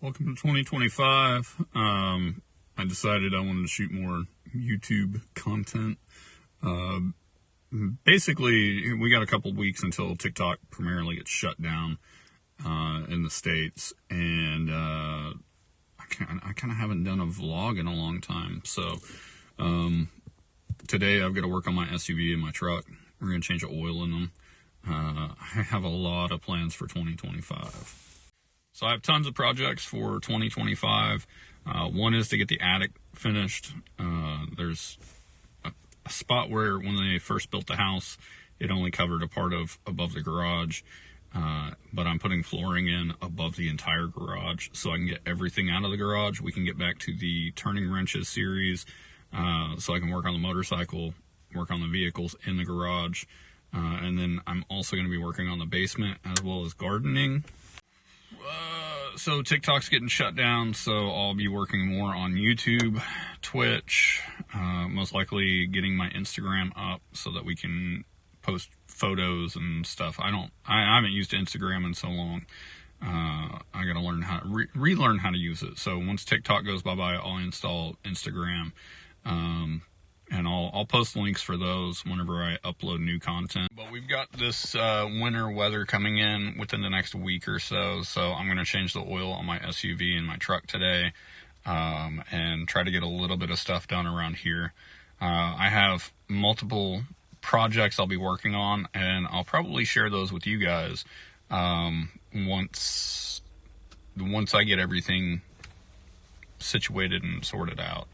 Welcome to 2025. I decided I wanted to shoot more YouTube content. Basically, we got a couple weeks until TikTok primarily gets shut down in the States, and I kind of haven't done a vlog in a long time. So today I've got to work on my SUV and my truck. We're going to change the oil in them. I have a lot of plans for 2025. So I have tons of projects for 2025. One is to get the attic finished. There's a spot where when they first built the house, it only covered a part of above the garage. But I'm putting flooring in above the entire garage so I can get everything out of the garage. We can get back to the turning wrenches series, so I can work on the motorcycle, work on the vehicles in the garage. And then I'm also going to be working on the basement as well as gardening. So TikTok's getting shut down, so I'll be working more on YouTube, Twitch, most likely getting my Instagram up so that we can post photos and stuff. I haven't used Instagram in so long. I gotta learn how to relearn how to use it. So once TikTok goes bye-bye, I'll install Instagram. And I'll post links for those whenever I upload new content. But we've got this winter weather coming in within the next week or so. So I'm going to change the oil on my SUV and my truck today, and try to get a little bit of stuff done around here. I have multiple projects I'll be working on, and I'll probably share those with you guys once I get everything situated and sorted out.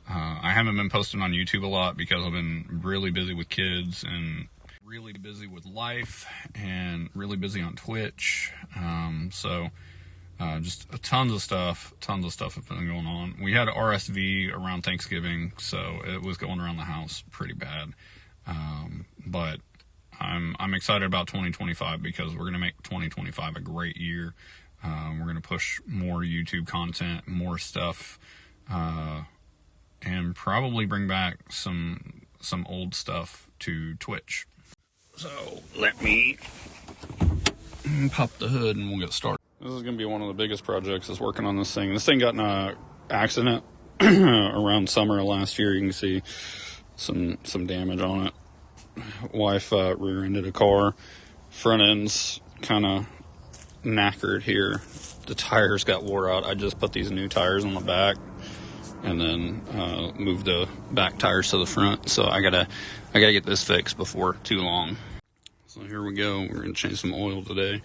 I haven't been posting on YouTube a lot because I've been really busy with kids and really busy with life and really busy on Twitch. So just tons of stuff have been going on. We had RSV around Thanksgiving, so it was going around the house pretty bad. But I'm excited about 2025 because we're going to make 2025 a great year. We're going to push more YouTube content, more stuff, and probably bring back some old stuff to Twitch. So let me pop the hood and we'll get started. This is going to be one of the biggest projects is working on this thing. This thing got in an accident around summer last year. You can see some damage on it. Wife rear-ended a car. Front end's kind of knackered here. The tires got wore out. I just put these new tires on the back and then move the back tires to the front. So I gotta get this fixed before too long. So here we go. We're gonna change some oil today.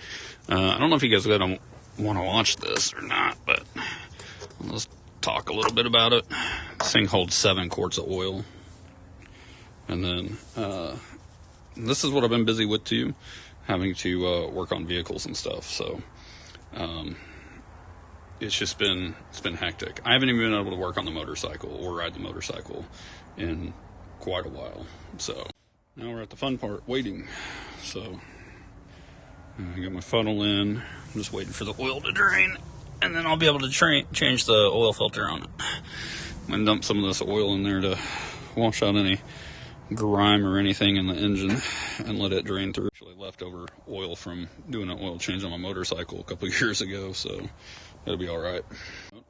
I don't know if you guys are gonna want to watch this or not, but let's talk a little bit about it. This thing holds 7 quarts of oil, and then this is what I've been busy with too, having to work on vehicles and stuff. So it's been hectic. I haven't even been able to work on the motorcycle or ride the motorcycle in quite a while. So now we're at the fun part, waiting. So I got my funnel in. I'm just waiting for the oil to drain, and then I'll be able to change the oil filter on it. I'm gonna dump some of this oil in there to wash out any grime or anything in the engine and let it drain through. Actually leftover oil from doing an oil change on my motorcycle a couple years ago, so it'll be all right.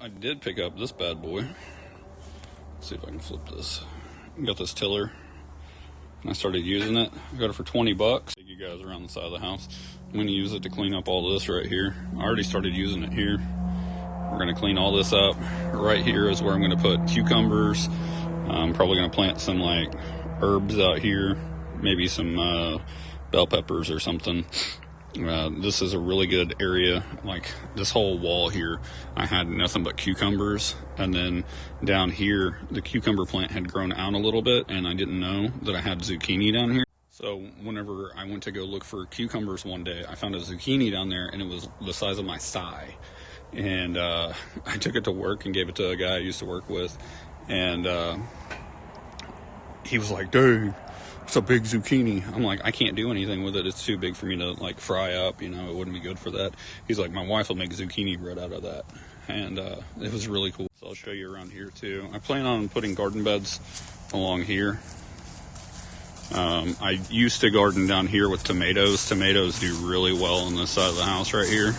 I did pick up this bad boy. Let's see if I can flip this. I got this tiller, and I started using it. I got it for $20. Take you guys around the side of the house. I'm going to use it to clean up all this right here. I already started using it here. We're going to clean all this up. Right here is where I'm going to put cucumbers. I'm probably going to plant some like herbs out here, maybe some bell peppers or something. This is a really good area. Like this whole wall here, I had nothing but cucumbers, and then down here the cucumber plant had grown out a little bit, and I didn't know that I had zucchini down here. So whenever I went to go look for cucumbers one day, I found a zucchini down there, and it was the size of my thigh. And I took it to work and gave it to a guy I used to work with, and he was like, "Dude, it's a big zucchini." I'm like, "I can't do anything with it. It's too big for me to like fry up. You know, it wouldn't be good for that." He's like, "My wife will make zucchini bread out of that." And it was really cool. So I'll show you around here too. I plan on putting garden beds along here. I used to garden down here with tomatoes. Tomatoes do really well on this side of the house right here.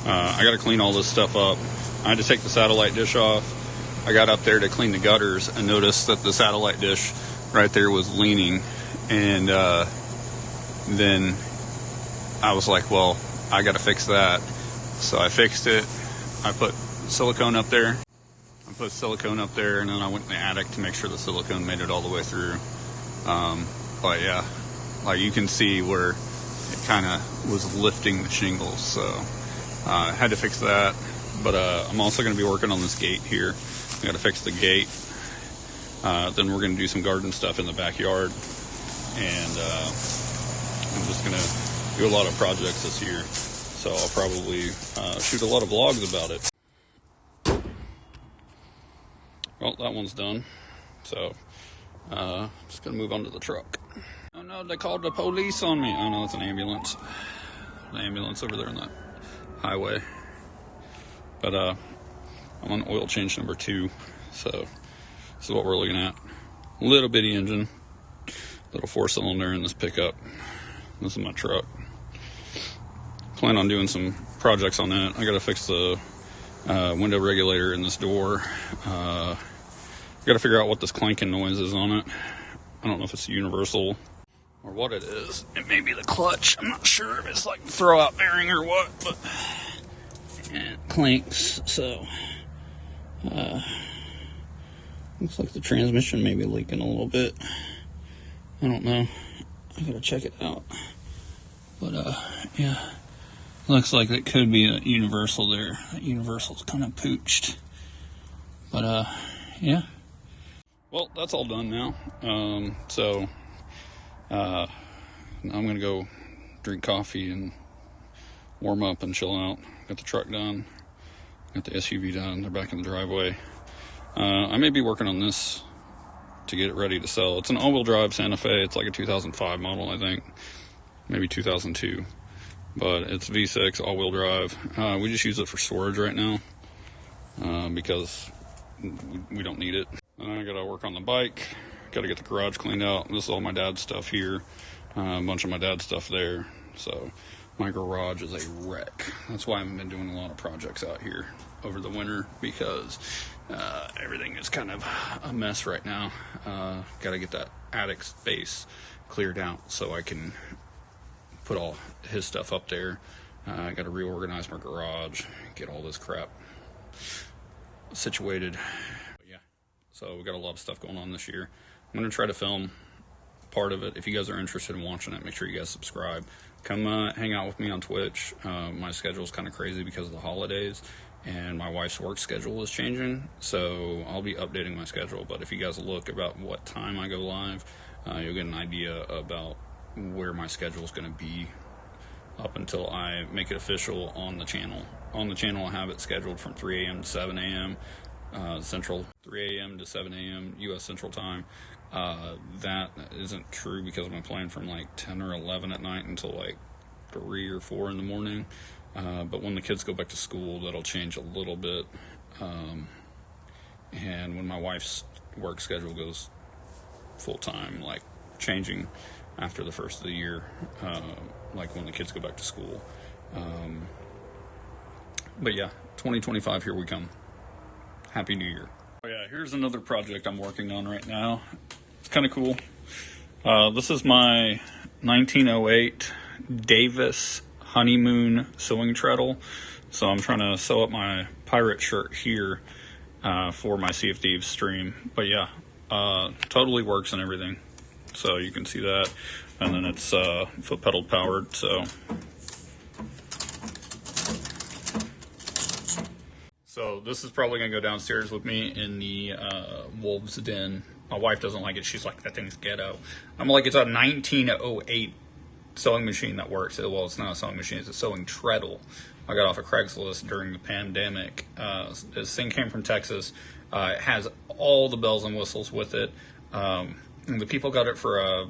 I got to clean all this stuff up. I had to take the satellite dish off. I got up there to clean the gutters and noticed that the satellite dish right there was leaning. And then I was like, well, I got to fix that. So I fixed it. I put silicone up there. And then I went in the attic to make sure the silicone made it all the way through. But yeah, like you can see where it kind of was lifting the shingles. So I had to fix that. But I'm also going to be working on this gate here. I got to fix the gate. Then we're going to do some garden stuff in the backyard. And I'm just going to do a lot of projects this year. So I'll probably shoot a lot of vlogs about it. Well, that one's done. So just going to move on to the truck. Oh no, they called the police on me. Oh no, it's an ambulance. The ambulance over there on that highway. But I'm on oil change number 2. So this is what we're looking at. Little bitty engine. Little 4-cylinder in this pickup. This is my truck. Plan on doing some projects on that. I got to fix the window regulator in this door. Got to figure out what this clanking noise is on it. I don't know if it's universal or what it is. It may be the clutch. I'm not sure if it's like the throw-out bearing or what, but it clanks. So looks like the transmission may be leaking a little bit. I don't know. I gotta check it out. But yeah, looks like it could be a universal there. That universal's kind of pooched. But yeah. Well, that's all done now. So I'm gonna go drink coffee and warm up and chill out. Got the truck done. Got the SUV done. They're back in the driveway. I may be working on this to get it ready to sell. It's an all-wheel drive Santa Fe. It's like a 2005 model, I think. Maybe 2002. But it's V6 all-wheel drive. We just use it for storage right now because we don't need it. And I gotta work on the bike. Gotta get the garage cleaned out. This is all my dad's stuff here. A bunch of my dad's stuff there. So my garage is a wreck. That's why I haven't been doing a lot of projects out here over the winter, because everything is kind of a mess right now. Gotta get that attic space cleared out so I can put all his stuff up there. I gotta reorganize my garage, get all this crap situated. But yeah, so we got a lot of stuff going on this year. I'm gonna try to film part of it. If you guys are interested in watching it, make sure you guys subscribe. Come hang out with me on Twitch. My schedule is kind of crazy because of the holidays, and my wife's work schedule is changing, so I'll be updating my schedule. But if you guys look about what time I go live, you'll get an idea about where my schedule is going to be up until I make it official on the channel. On the channel, I have it scheduled from 3 a.m. to 7 a.m. Central, 3 a.m. to 7 a.m. U.S. Central Time. That isn't true because I've been playing from like 10 or 11 at night until like 3 or 4 in the morning. But when the kids go back to school, that'll change a little bit. And when my wife's work schedule goes full time, like changing after the first of the year, like when the kids go back to school. But yeah, 2025, here we come. Happy New Year. Oh yeah, here's another project I'm working on right now. It's kind of cool. This is my 1908 Davis Honeymoon sewing treadle. So I'm trying to sew up my pirate shirt here for my Sea of Thieves stream. But yeah, totally works and everything. So you can see that. And then it's foot pedal powered. So this is probably going to go downstairs with me in the wolf's den. My wife doesn't like it. She's like, that thing's ghetto. I'm like, it's a 1908 sewing machine that works. Well, it's not a sewing machine. It's a sewing treadle. I got off of Craigslist during the pandemic. This thing came from Texas. It has all the bells and whistles with it. And the people got it for a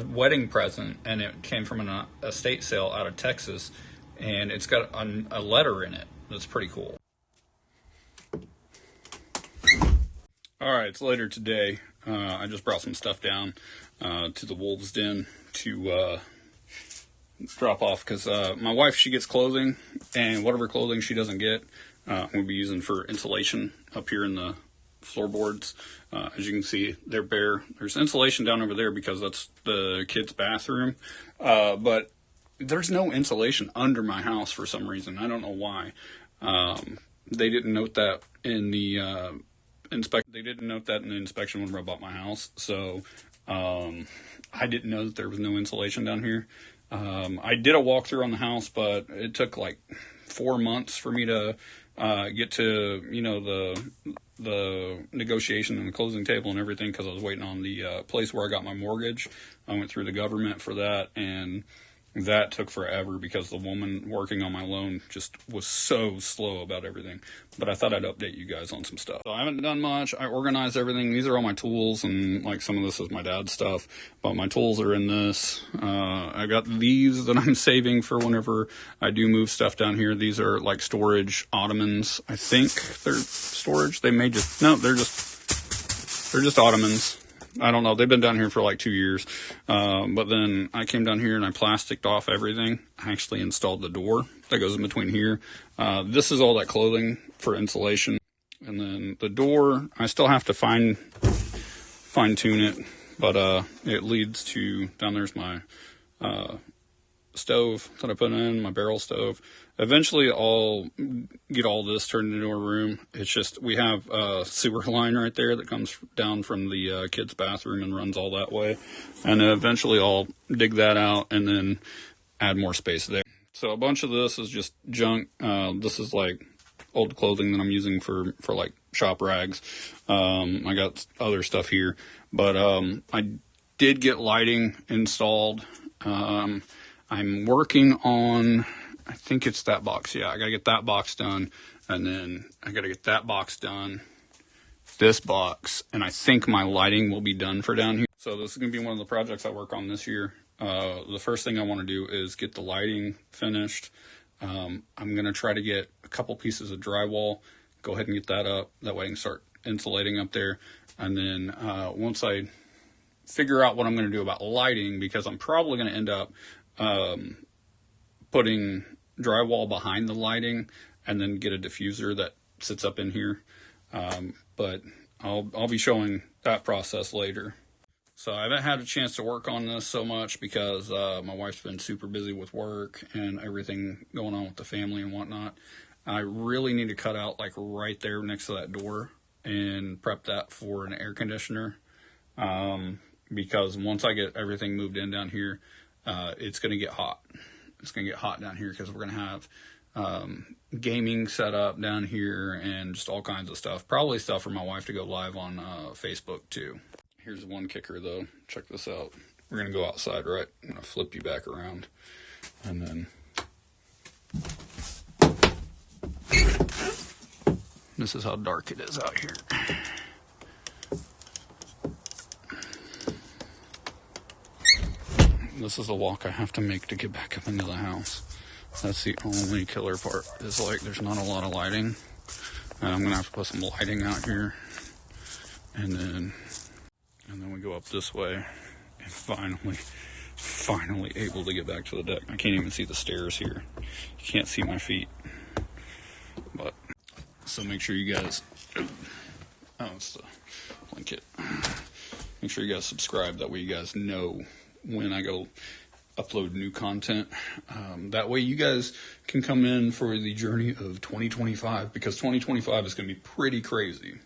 wedding present, and it came from an estate sale out of Texas. And it's got a letter in it. That's pretty cool. All right, it's later today. I just brought some stuff down to the wolf's den to drop off because my wife, she gets clothing, and whatever clothing she doesn't get, we'll be using for insulation up here in the floorboards. As you can see, they're bare. There's insulation down over there because that's the kids' bathroom, but there's no insulation under my house for some reason. I don't know why. They didn't note that in the inspection when I bought my house, so I didn't know that there was no insulation down here. I did a walkthrough on the house, but it took like 4 months for me to get to, you know, the negotiation and the closing table and everything, because I was waiting on the place where I got my mortgage. I went through the government for that, and that took forever because the woman working on my loan just was so slow about everything. But I thought I'd update you guys on some stuff. So I haven't done much. I organized everything. These are all my tools, and like some of this is my dad's stuff, but my tools are in this. I got these that I'm saving for whenever I do move stuff down here. These are like storage ottomans. I think they're storage. They may just, no, they're just ottomans. I don't know. They've been down here for like 2 years. But then I came down here and I plasticed off everything. I actually installed the door that goes in between here. This is all that clothing for insulation. And then the door, I still have to fine tune it, but it leads to, down there's my stove that I put in, my barrel stove. Eventually I'll get all this turned into a room. It's just, we have a sewer line right there that comes down from the kids' bathroom and runs all that way. And eventually I'll dig that out and then add more space there. So a bunch of this is just junk. This is like old clothing that I'm using for like shop rags. I got other stuff here, but I did get lighting installed. I'm working on, I think it's that box. Yeah, I gotta get that box done, and then I gotta get that box done, this box, and I think my lighting will be done for down here. So this is gonna be one of the projects I work on this year. The first thing I want to do is get the lighting finished. I'm gonna try to get a couple pieces of drywall, go ahead and get that up. That way I can start insulating up there. And then once I figure out what I'm gonna do about lighting, because I'm probably gonna end up putting drywall behind the lighting and then get a diffuser that sits up in here. But I'll be showing that process later. So I haven't had a chance to work on this so much because my wife's been super busy with work and everything going on with the family and whatnot. I really need to cut out like right there next to that door and prep that for an air conditioner. Because once I get everything moved in down here, it's going to get hot. It's going to get hot down here because we're going to have gaming set up down here and just all kinds of stuff. Probably stuff for my wife to go live on Facebook too. Here's one kicker though. Check this out. We're going to go outside, right? I'm going to flip you back around. And then this is how dark it is out here. This is the walk I have to make to get back up into the house. That's the only killer part, is like there's not a lot of lighting. And I'm gonna have to put some lighting out here. And then we go up this way and finally able to get back to the deck. I can't even see the stairs here. You can't see my feet. But so make sure you guys, oh, it's the blanket. Make sure you guys subscribe, that way you guys know when I go upload new content. That way you guys can come in for the journey of 2025, because 2025 is going to be pretty crazy.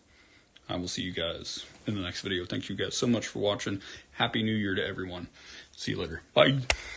I will see you guys in the next video. Thank you guys so much for watching. Happy New Year to everyone. See you later. Bye.